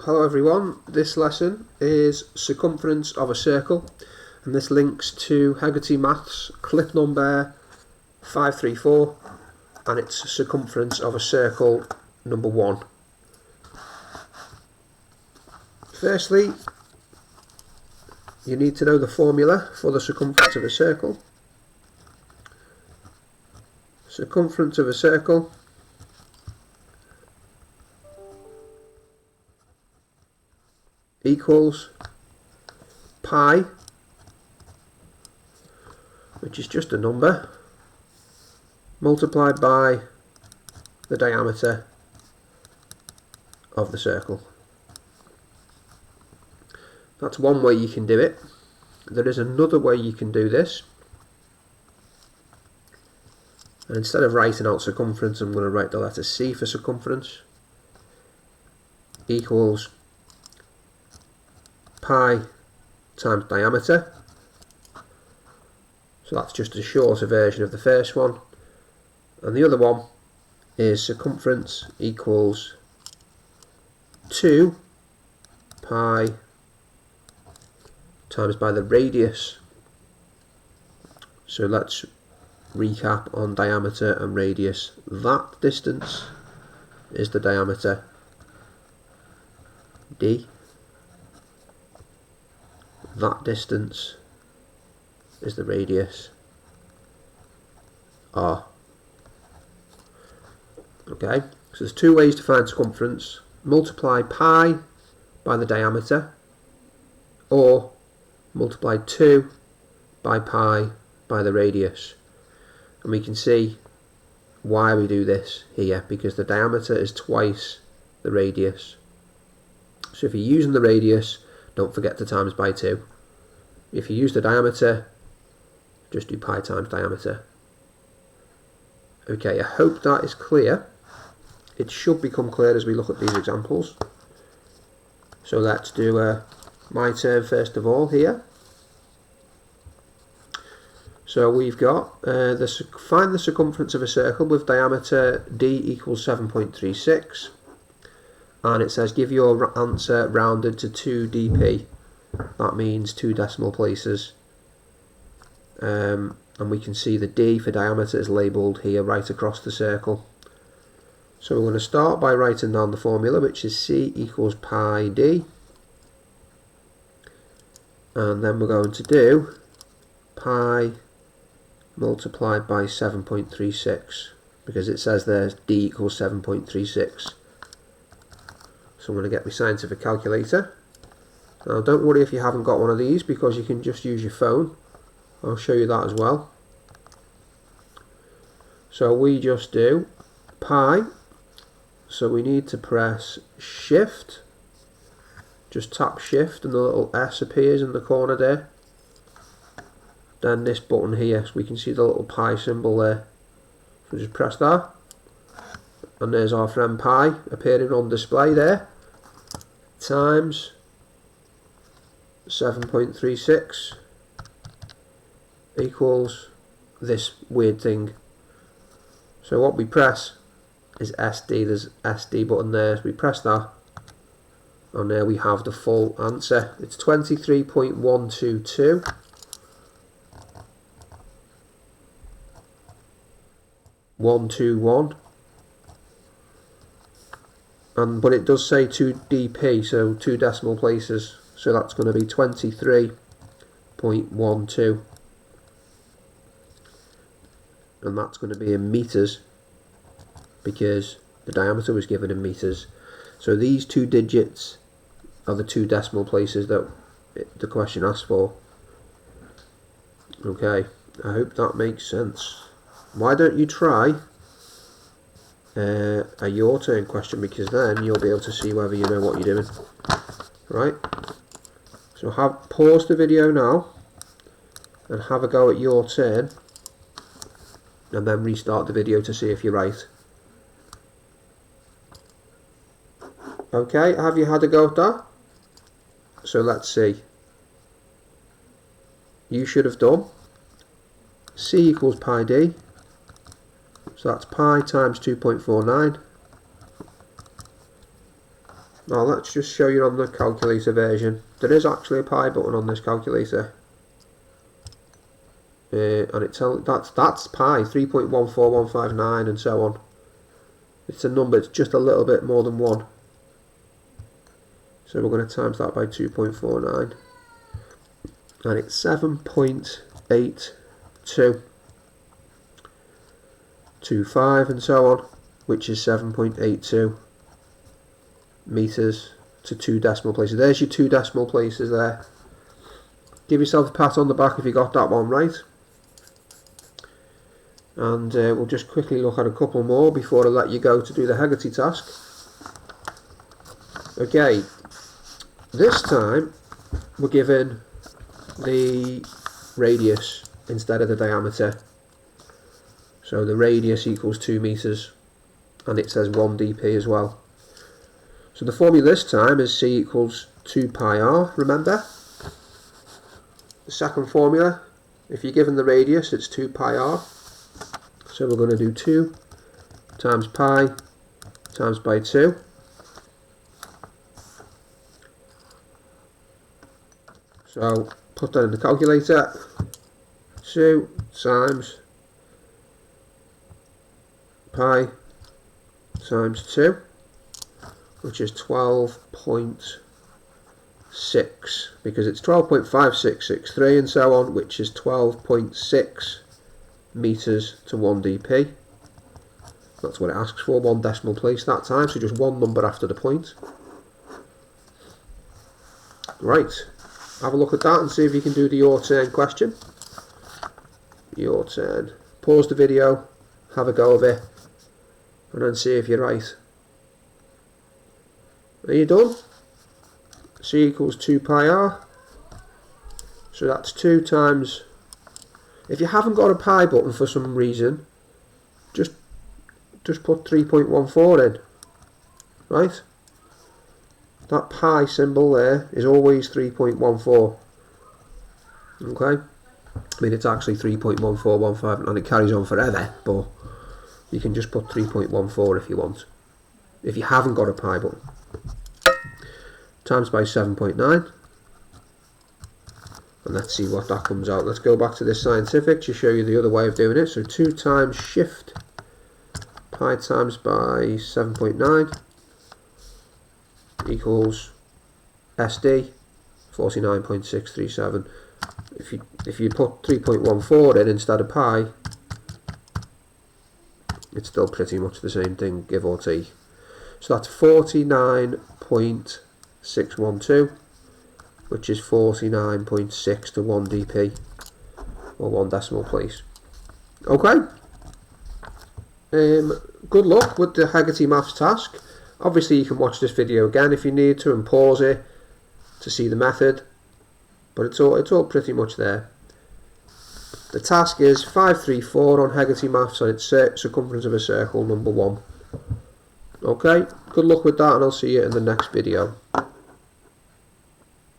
Hello everyone, this lesson is circumference of a circle, and this links to Hegarty Maths clip number 534, and it's circumference of a circle number 1. Firstly, you need to know the formula for the circumference of a circle. Circumference of a circle equals pi, which is just a number, multiplied by the diameter of the circle. That's one way you can do it. There is another way you can do this, and instead of writing out circumference, I'm going to write the letter C for circumference, equals pi times diameter. So that's just a shorter version of the first one, and the other one is circumference equals 2 pi times by the radius. So let's recap on diameter and radius. That distance is the diameter, d. That distance is the radius, r. Okay, so there's two ways to find circumference: multiply pi by the diameter, or multiply 2 by pi by the radius. And we can see why we do this here, because the diameter is twice the radius. So if you're using the radius, don't forget to times by 2. If you use the diameter, just do pi times diameter. Okay, I hope that is clear. It should become clear as we look at these examples. So let's do my term first of all here. So we've got find the circumference of a circle with diameter d equals 7.36, and it says give your answer rounded to 2 dp. That means 2 decimal places, and we can see the d for diameter is labelled here right across the circle. So we're going to start by writing down the formula, which is c equals pi d, and then we're going to do pi multiplied by 7.36, because it says there's d equals 7.36. So I'm going to get my scientific calculator. Now don't worry if you haven't got one of these, because you can just use your phone. I'll show you that as well. So we just do pi, so we need to press shift, just tap shift and the little S appears in the corner there. Then this button here, so we can see the little pi symbol there. So just press that, and there's our friend pi appearing on display there, times 7.36 equals this weird thing. So what we press is SD, there's SD button there, so we press that, and there we have the full answer. It's 23.122. 121, but it does say 2 dp, so 2 decimal places, so that's going to be 23.12, and that's going to be in meters because the diameter was given in meters. So these 2 digits are the 2 decimal places that the question asked for. Okay, I hope that makes sense. Why don't you try a your turn question, because then you'll be able to see whether you know what you're doing. Right, so pause the video now and have a go at your turn, and then restart the video to see if you're right. Okay, have you had a go at that? So let's see. You should have done c equals pi d. So that's pi times 2.49 Now let's just show you on the calculator version. There is actually a pi button on this calculator. And that's pi, 3.14159 and so on. It's a number, it's just a little bit more than 1. So we're going to times that by 2.49. And it's 7.8225 and so on, which is 7.82 meters to 2 decimal places. There's your 2 decimal places there. Give yourself a pat on the back if you got that one right. And we'll just quickly look at a couple more before I let you go to do the Hegarty task. Okay, this time we're given the radius instead of the diameter. So the radius equals 2 meters, and it says 1 dp as well. So the formula this time is c equals 2 pi r, remember? The second formula, if you're given the radius, it's 2 pi r. So we're going to do 2 times pi times by 2. So put that in the calculator. 2 times pi times 2, which is 12.6, because it's 12.5663 and so on, which is 12.6 meters to 1 dp. That's what it asks for, 1 decimal place that time, so just one number after the point. Right, have a look at that and see if you can do the your turn question. Your turn. Pause the video, have a go of it, and then see if you're right. Are you done? C equals 2 pi r. So that's 2 times... If you haven't got a pi button for some reason, just put 3.14 in. Right? That pi symbol there is always 3.14. Okay? I mean, it's actually 3.1415 and it carries on forever, but you can just put 3.14 if you want. If you haven't got a pi button. Times by 7.9. And let's see what that comes out. Let's go back to this scientific to show you the other way of doing it. So 2 times shift pi times by 7.9 equals SD 49.637. If you put 3.14 in instead of pi, it's still pretty much the same thing, give or take. So that's 49.612, which is 49.6 to 1 dp, or 1 decimal place. Okay. Good luck with the Hegarty maths task. Obviously you can watch this video again if you need to and pause it to see the method, but it's all pretty much there. The task is 534 on Hegarty maths, and it's circumference of a circle number 1. Okay, good luck with that, and I'll see you in the next video.